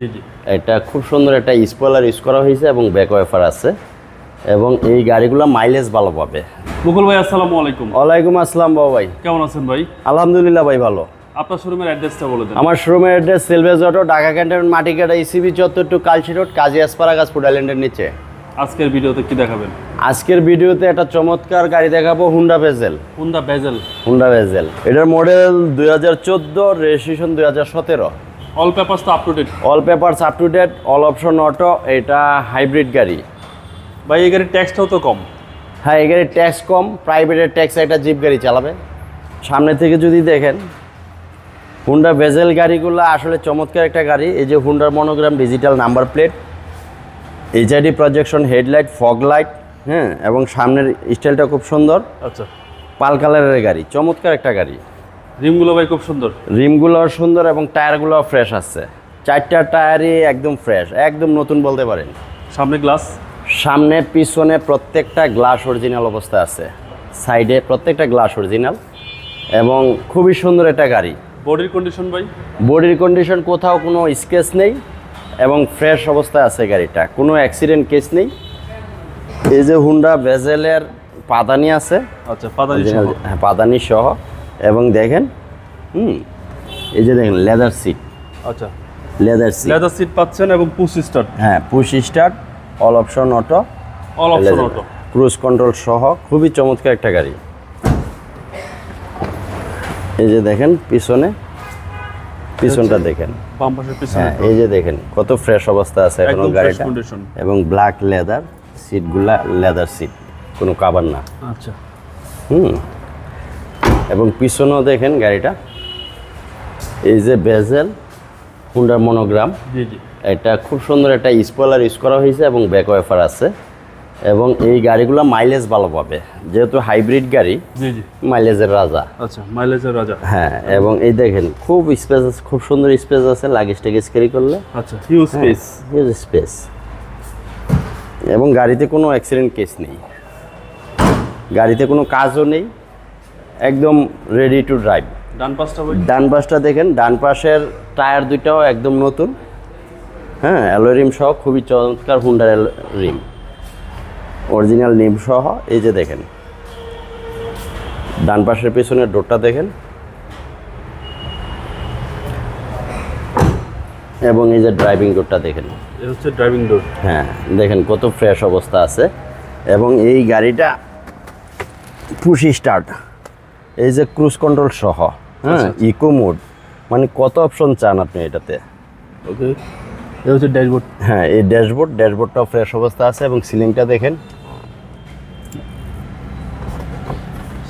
জি জি। এটা খুব সুন্দর একটা স্পয়লার ইউজ করা হয়েছে এবং ব্যাক ওয়াইপার আছে এবং এই গাড়িগুলো মাইলেজ ভালো পাবে। মুকুল ভাই আসসালামু আলাইকুম। ওয়ালাইকুম আসসালাম বাবু ভাই, কেমন আছেন ভাই? আলহামদুলিল্লাহ ভাই ভালো। আপনার শোরুমের অ্যাড্রেসটা বলে দেন। আমার শোরুমের অ্যাড্রেস সেলভেজ auto, Dhaka cantonment, Matikata, ECB চত্বর টু কালচি রোড, কাজী আসপারাগাছ ফুড আইল্যান্ডের নিচে। আজকের ভিডিওতে কি দেখাবেন? আজকের ভিডিওতে একটা চমৎকার গাড়ি দেখাবো, Honda Vezel. Honda Vezel. Honda Vezel, এটার মডেল 2014, রেজিস্ট্রেশন 2017। অল পেপারস তো up to date. All papers up to date, all option auto. এটা হাইব্রিড গাড়ি ভাই এই গাড়ির ট্যাক্সটাও তো কম। হ্যাঁ, এই গাড়ির ট্যাক্স কম, প্রাইভেটের ট্যাক্স একটা জিপ গাড়ি চালাবে। সামনে থেকে যদি দেখেন হুন্ডা ভেজেল গাড়িগুলো আসলে চমৎকার একটা গাড়ি। এই যে হুন্ডার monogram, digital number plate, HID projection headlight, fog light, হ্যাঁ, এবং সামনের স্টাইলটা খুব সুন্দর। আচ্ছা। পাল কালারের গাড়ি, চমৎকার একটা গাড়ি। রিমগুলো ভাই খুব সুন্দর। রিমগুলো সুন্দর এবং টায়ারগুলো ফ্রেশ আছে। চারটা টায়ারই একদম ফ্রেশ, একদম নতুন বলতে পারেন। সামনে গ্লাস। সামনে পিছনে প্রত্যেকটা গ্লাস অরিজিনাল অবস্থায় আছে। সাইডে প্রত্যেকটা গ্লাস অরিজিনাল এবং খুবই সুন্দর একটা গাড়ি। বডির কন্ডিশন ভাই? বডির কন্ডিশন কোথাও কোনো স্কেচ নেই এবং ফ্রেশ অবস্থায় আছে গাড়িটা, কোনো অ্যাক্সিডেন্ট কেস নেই। এই যে হুন্ডা ভেজেলের পাদানি আছে। আচ্ছা, পাদানি সহ। হ্যাঁ, পাদানি সহ। এবং দেখেন এই যে দেখেন লেদার সিট। আচ্ছা, লেদার সিট, লেদার সিট পাচ্ছেন এবং পুশ স্টার্ট। হ্যাঁ, push start, all option auto, all option auto, cruise control সহ। খুবই চমৎকার একটা গাড়ি। এই যে দেখেন পিছনটা দেখেন, বাম পাশের পিছনে। হ্যাঁ, এই যে দেখেন কত ফ্রেশ অবস্থা আছে এখনো একদম ফ্রেশ গাড়িটা। কন্ডিশন। এবং ব্ল্যাক লেদার সিটগুলা, লেদার সিট, কোনো কাভার না। আচ্ছা। এবং পিছনেও দেখেন গাড়িটা, এই যে বেজেল, হুন্ডার মনোগ্রাম। জি জি। এটা খুব সুন্দর একটা স্পয়লার ইউজ করা হয়েছে এবং ব্যাক ওয়াইপার আছে এবং এই গাড়িগুলো মাইলেজ ভালো পাবে, যেহেতু হাইব্রিড গাড়ি, জি জি। মাইলেজের রাজা। আচ্ছা, মাইলেজের রাজা। হ্যাঁ, এবং এই দেখেন খুব স্পেস আছে, খুব সুন্দর স্পেস আছে লাগেজ টেগেজ ক্যারি করলে। আচ্ছা, হিউজ স্পেস। হিউজ স্পেস এবং গাড়িতে কোনো অ্যাক্সিডেন্ট কেস নেই, গাড়িতে কোনো কাজও নেই, একদম রেডি টু ড্রাইভ। ডান পাশটা ভাই? ডান পাশটা দেখেন, ডান পাশের টায়ার দুইটাও একদম নতুন, হ্যাঁ, অ্যালয় রিম সহ, খুবই চমৎকার হুন্ডার রিম, অরিজিনাল নিম সহ। এই যে দেখেন ডান পাশের পেছনের ডোরটা দেখেন এবং এই যে ড্রাইভিং ডোরটা দেখেন। এটা হচ্ছে ড্রাইভিং ডোর। হ্যাঁ, দেখেন কত ফ্রেশ অবস্থা আছে এবং এই গাড়িটা পুশ স্টার্ট, এই যে ক্রুজ কন্ট্রোল সহ, হ্যাঁ, ইকো মোড, মানে কত অপশন চান আপনি এটাতে। ওকে, এটা হচ্ছে ড্যাশবোর্ড। হ্যাঁ, এই ড্যাশবোর্ডটাও ফ্রেশ অবস্থা আছে এবং সিলিংটা দেখেন,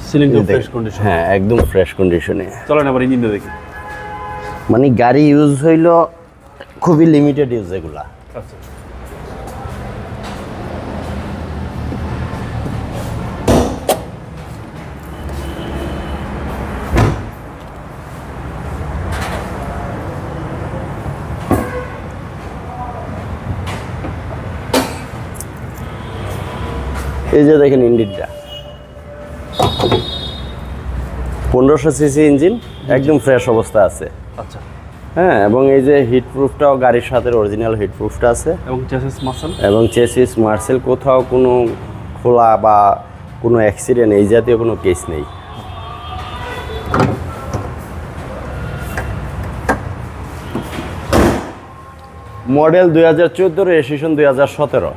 সিলিংটা ফ্রেশ কন্ডিশন। হ্যাঁ, একদম ফ্রেশ কন্ডিশনে। চলেন আবার ইঞ্জিনটা দেখি। মানে গাড়ি ইউজ হইল খুবই লিমিটেড ইউজ এগুলা। আচ্ছা। এই যে দেখেন ইঞ্জিনটা 1500 সিসি ইঞ্জিন, একদম ফ্রেশ অবস্থা আছে। আচ্ছা। হ্যাঁ, এবং এই যে হিট প্রুফটাও গাড়ির সাথে অরিজিনাল হিট প্রুফটা আছে এবং চেসিস মাসল। এবং চেসিস মার্সেল, কোথাও কোনো খোলা বা কোনো অ্যাক্সিডেন্ট এই জাতীয় কোনো কেস নেই। Model 2014, registration 2017।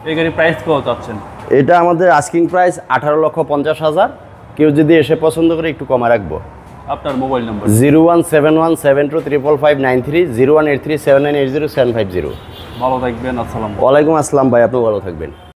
এই গাড়ির প্রাইস কত চাচ্ছেন? এটা আমাদের আস্কিং প্রাইস 18,50,000। কেউ যদি এসে পছন্দ করে একটু কমে রাখবো। আপনার মোবাইল নাম্বার? 01717235593, 018379807550। ভালো থাকবেন। আসসালাম। ওয়ালাইকুম আসসালাম ভাই, আপনি ভালো থাকবেন।